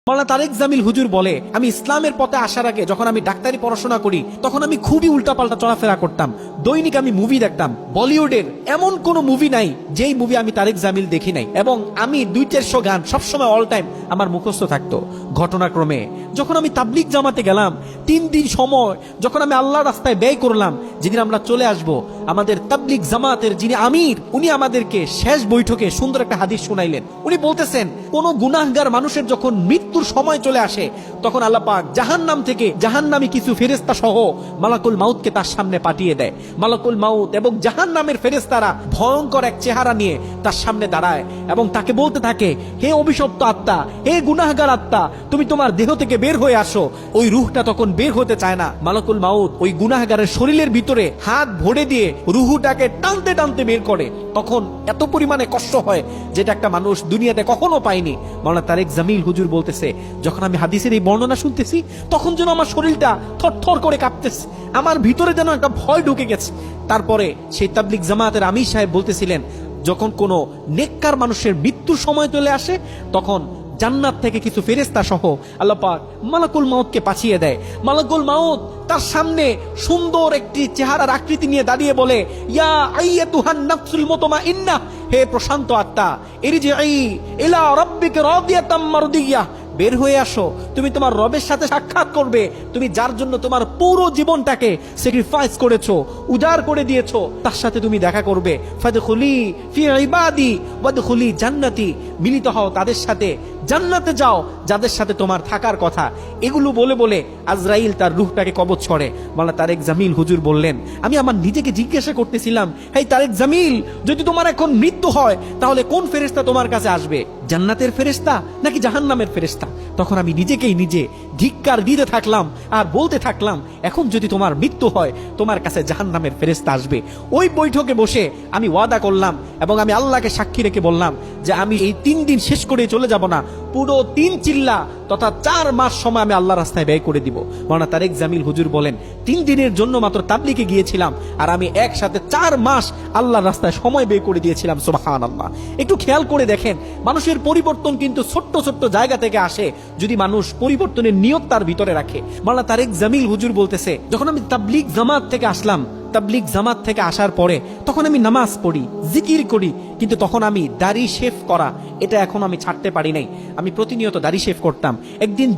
মাওলানা তারেক জামিল হুজুর বলে, আমি ইসলামের পথে আসার আগে যখন আমি ডাক্তারি পড়াশোনা করি তখন আমি খুবই উল্টাপাল্টা চলাফেরা করতাম। দৈনিক আমি মুভি দেখতাম। বলিউডের এমন কোন মুভি নাই যেই মুভি আমি তারেক জামিল দেখি নাই, এবং আমি 2-400 গান সবসময় অল টাইম আমার মুখস্থ থাকতো। ঘটনাক্রমে যখন আমি তাবলিগ জামাতে গেলাম, 3 দিন সময় যখন আমি আল্লাহর রাস্তায় ব্যয় করলাম, যেদিন আমরা চলে আসব, আমাদের তাবলিগ জামাতের যিনি আমির, উনি আমাদেরকে শেষ বৈঠকে সুন্দর একটা হাদিস শুনাইলেন। উনি বলতেছেন, কোন গুনাহগার মানুষের যখন মৃত্যুর সময় চলে আসে তখন আল্লাহ পাক জাহান্নাম থেকে জাহান্নামী কিছু ফেরেশতা সহ মালাকুল মাউতকে তার সামনে পাঠিয়ে দেয়। মালাকুল মাউত এবং জাহান্নামের ফেরেশতারা ভয়ঙ্কর এক চেহারা নিয়ে তার সামনে দাঁড়ায় এবং তাকে বলতে থাকে, হে অভিশপ্ত আত্মা, হে গুনাহগার আত্মা, তুমি তোমার দেহ থেকে বের হয়ে আসো। ওই রুহটা তখন বের হতে চায় না। মালাকুল মাউত ওই গুনাহগারের শরীরের ভিতরে হাত ভরে দিয়ে রুহুটাকে টানতে টানতে বের করে। তখন এত পরিমাণে কষ্ট হয় যেটা একটা মানুষ দুনিয়াতে কখনো পায়নি। মাওলানা তারেক জামিল হুজুর বলতেছে, যখন আমি হাদিসের এই বর্ণনা শুনতেছি তখন যেন আমার শরীরটা থরথর করে কাঁপতেছে, আমার ভিতরে যেন একটা ভয় ঢুকে গেছে। তারপরে সেই তাবলিগ জামাতের আমির সাহেব বলতেছিলেন, যখন কোনো নেককার মানুষের মৃত্যুর সময় চলে আসে তখন জান্নাত থেকে কিছু ফেরেশতা সহ আল্লাহ পাক মালাকুল মাউতকে পাঠিয়ে দেয়। মালাকুল মাউত তার সামনে সুন্দর একটি চেহারার আকৃতি নিয়ে দাঁড়িয়ে বলে, ইয়া আইয়াতুহান নাফসুল মুতমাইন্নাহ, হে প্রশান্ত আত্মা, ইরজিই ইলা রাব্বিকা রাদিয়াতাম মারদিয়াহ, বের হয়ে আসো, তুমি তোমার রবের সাথে সাক্ষাৎ করবে। তুমি যার জন্য তোমার পুরো জীবনটাকে স্যাক্রিফাইস করেছো, উজাড় করে দিয়েছো, তার সাথে তুমি দেখা করবে। ফাদখুলি ফি ইবাদি ওয়াদখুলি জান্নাতি, মিলিত হও তাদের সাথে, জান্নাতে যাও যাদের সাথে তোমার থাকার কথা। এগুলো বলে বলে আজরাইল তার রূহটাকে কবজ করে। মাওলানা তারেক জামিল হুজুর বললেন, আমি আমার নিজেকে জিজ্ঞাসা করতেছিলাম, হে তারেক জামিল, যদি তোমার এখন মৃত্যু হয় তাহলে কোন ফেরেশতা তোমার কাছে আসবে, জান্নাতের ফেরেশতা নাকি জাহান্নামের ফেরেশতা? তখন আমি নিজেকেই নিজে ধিক্কার দিতে থাকলাম আর বলতে থাকলাম, এখন যদি তোমার মৃত্যু হয় তোমার কাছে জাহান্নামের ফেরেশতা আসবে। ওই বৈঠকে বসে আমি ওয়াদা করলাম এবং আমি আল্লাহকে সাক্ষী রেখে বললাম যে আমি এই 3 দিন শেষ করে চলে যাব না, পুরো 3 চিল্লা তথা 4 মাস সময় আমি আল্লাহর রাস্তায় ব্যয় করে দিব। মাওলানা তারেক জামিল হুজুর বলেন, 3 দিনের জন্য মাত্র তাবলিগে গিয়েছিলাম আর আমি একসাথে 4 মাস আল্লাহর রাস্তায় সময় ব্যয় করে দিয়েছিলাম। সুবহানাল্লাহ। একটু খেয়াল করে দেখেন, মানুষের পরিবর্তন কিন্তু ছোট্ট ছোট্ট জায়গা থেকে আসে যদি মানুষ পরিবর্তনের নিয়ত তার ভিতরে রাখে। মাওলানা তারেক জামিল হুজুর বলতেছে, যখন আমি তাবলিগ জামাত থেকে আসলাম, তাবলিগ জামাত থেকে আসার পরে তখন আমি নামাজ পড়ি, জিকির করি, কিন্তু তখন আমি দাড়ি শেভ করা এটা এখন আমি ছাড়তে পারি নাই। আমি প্রতিনিয়ত দাড়ি শেভ করতাম। একদিন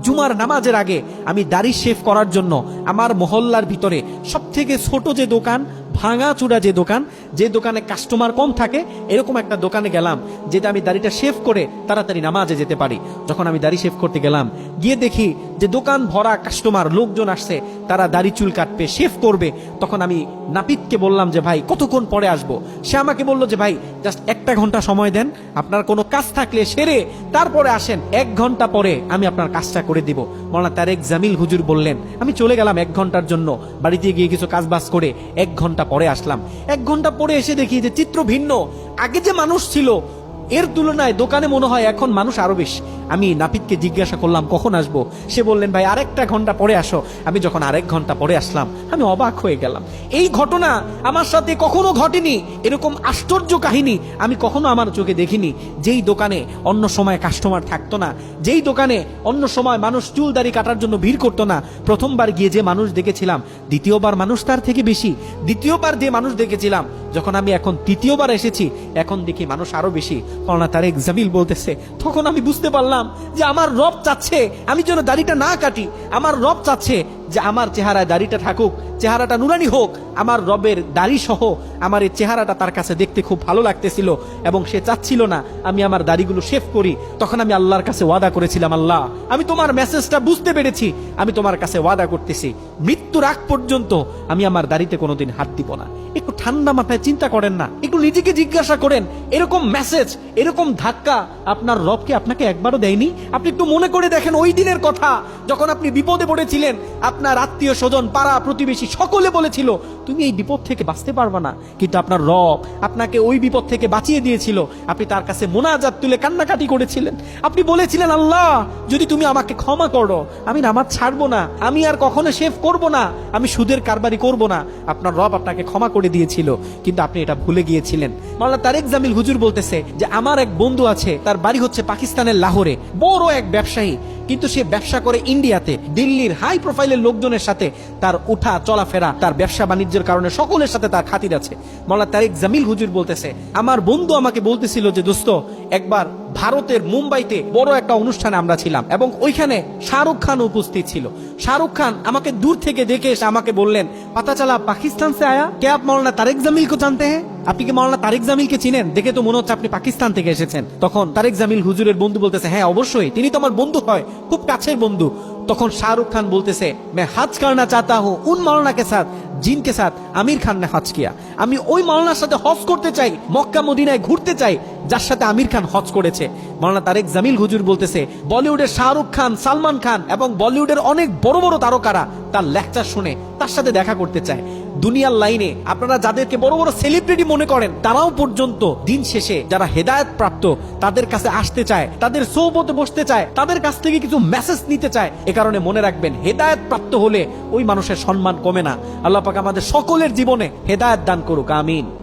জুমার নামাজের আগে আমি দাড়ি শেভ করার জন্য আমার মহল্লার ভিতরে সবথেকে ছোট যে দোকান, ভাঙাচুরা যে দোকানে কাস্টমার কম থাকে, এরকম একটা দোকানে গেলাম যেটা আমি দাড়িটা শেভ করে তাড়াতাড়ি নামাজে যেতে পারি। যখন আমি দাড়ি শেভ করতে গেলাম, গিয়ে দেখি যে দোকান ভরা কাস্টমার, লোকজন আসছে, তারা দাড়ি চুল কাটবে, শেভ করবে। তখন আমি নাপিতকে বললাম যে ভাই কতক্ষণ পরে আসবো? সে আমাকে বলল যে ভাই জাস্ট 1 ঘন্টা সময় দেন, আপনার কোনো কাজ থাকলে সেরে তারপরে আসেন, 1 ঘন্টা পরে আমি আপনার কাজটা করে দিব। মাওলানা তারেক জামিল হুজুর বললেন, আমি চলে গেলাম 1 ঘন্টার জন্য, বাড়িতে গিয়ে কিছু কাজ বাজ করে 1 ঘন্টা পরে আসলাম। 1 ঘন্টা পরে এসে দেখি যে চিত্র ভিন্ন। আগে যে মানুষ ছিল এর তুলনায় দোকানে মনে হয় এখন মানুষ আরো বেশি। আমি নাপিতকে জিজ্ঞাসা করলাম কখন আসবো? সে বললেন, ভাই আরেকটা ঘন্টা পরে আসো। আমি যখন আরেক ঘন্টা পরে আসলাম, আমি অবাক হয়ে গেলাম। এই ঘটনা আমার সাথে কখনো ঘটেনি। এরকম আশ্চর্য কাহিনী আমি কখনো আমার চোখে দেখিনি। যেই দোকানে অন্য সময় কাস্টমার থাকতো না, যেই দোকানে অন্য সময় মানুষ চুল দাড়ি কাটার জন্য ভিড় করতো না, প্রথমবার গিয়ে যে মানুষ দেখেছিলাম, দ্বিতীয়বার মানুষ তার থেকে বেশি। দ্বিতীয়বার যে মানুষ দেখেছিলাম, যখন আমি এখন 3য়বার এসেছি, এখন দেখি মানুষ আরো বেশি। মাওলানা তারেক জামিল বলতেছে, তখন আমি বুঝতে পারলাম যে আমার রব চাচ্ছে আমি যেন দাড়িটা না কাটি। আমার রব চাচ্ছে যে আমার চেহারায় দাড়িটা থাকুক, চেহারাটা নুরানি হোক। আমার রবের দাড়ি সহ আমার এই চেহারাটা তার কাছে দেখতে খুব ভালো লাগতেছিল এবং সে চাচ্ছিল না আমি আমার দাড়িগুলো শেভ করি। তখন আমি আল্লাহর কাছে ওয়াদা করেছিলাম, আল্লাহ, আমি তোমার মেসেজটা বুঝতে পেরেছি, আমি তোমার কাছে ওয়াদা করতেছি মৃত্যুর আগ পর্যন্ত আমি আমার দাড়িতে কোনোদিন হাত দিব না। একটু ঠান্ডা মাথায় চিন্তা করেন না, একটু নিজেকে জিজ্ঞাসা করেন, এরকম মেসেজ, এরকম ধাক্কা আপনার রবকে আপনাকে একবারও দেয়নি? আপনি একটু মনে করে দেখেন ওই দিনের কথা, যখন আপনি বিপদে পড়েছিলেন, আপনার আত্মীয় স্বজন, পাড়া প্রতিবেশী সকলে বলেছিল তুমি এই বিপদ থেকে বাঁচতে পারবা না, কিন্তু আপনার রব আপনাকে ওই বিপদ থেকে বাঁচিয়ে দিয়েছিল। আপনি তার কাছে মোনাজাত তুলে কান্নাকাটি করেছিলেন। আপনি বলেছিলেন, আল্লাহ যদি তুমি আমাকে ক্ষমা করো, আমি নামাজ ছাড়বো না, আমি আর কখনো শেভ করব না, আমি সুদের কারবারি করব না। আপনার রব আপনাকে ক্ষমা করে দিয়েছিল, কিন্তু আপনি এটা ভুলে গিয়েছিলেন। মাওলানা তারেক জামিল হুজুর বলতেছে যে আমার এক বন্ধু আছে, তার বাড়ি হচ্ছে পাকিস্তানের লাহোরে, বড় এক ব্যবসায়ী, কিন্তু সে ব্যবসা করে ইন্ডিয়াতে। দিল্লির হাই প্রোফাইলের লোকজনের সাথে তার উঠা চলাফেরা, তার ব্যবসা বাণিজ্যের কারণে সকলের সাথে তার খাতির আছে। মাওলানা তারেক জামিল হুজুর বলতেছে, আমার বন্ধু আমাকে বলতেছিল যে দোস্ত, একবার ভারতের মুম্বাইতে বড় একটা অনুষ্ঠানে আমরা ছিলাম এবং ওইখানে শাহরুখ খান উপস্থিত ছিল। শাহরুখ খান আমাকে দূর থেকে দেখে এসে আমাকে বললেন, পাতা চালা পাকিস্তান সে আয়া কে আপ মৌলানা তারেক জামিল কো জানতে হ্যাঁ? আপনি কি মৌলানা তারেক জামিলকে চিনেন? দেখে তো মনে হচ্ছে আপনি পাকিস্তান থেকে এসেছেন। তখন তারেক জামিল হুজুরের বন্ধু বলতেছে, হ্যাঁ অবশ্যই, তিনি তো আমার বন্ধু হয়, খুব কাছের বন্ধু। তখন শাহরুখ খান বলতেছে, मैं हज करना चाहता हूं उन मौलाना के साथ जिनके साथ आमिर खान ने हज किया। আমি ওই মাওলানার সাথে হজ করতে চাই, মক্কা মদিনায় ঘুরতে চাই, যার সাথে আমির খান হজ করেছে। মাওলানা তারেক জামিল হুজুর বলতেছে, বলিউডের শাহরুখ খান, সালমান খান এবং বলিউডের অনেক বড় বড় তারকারা তার লেকচার শুনে তার সাথে দেখা করতে চায়। দুনিয়ার লাইনে আপনারা যাদেরকে বড় বড় সেলিব্রিটি মনে করেন, তারাও পর্যন্ত দিন শেষে যারা হেদায়েত প্রাপ্ত তাদের কাছে আসতে চায়, তাদের সোহবতে বসতে চায়, তাদের কাছ থেকে কিছু মেসেজ নিতে চায়। এ কারণে মনে রাখবেন, হেদায়েত প্রাপ্ত হলে ওই মানুষের সম্মান কমে না। আল্লাহ পাক আমাদের সকলের জীবনে হেদায়েত দান করুক, আমিন।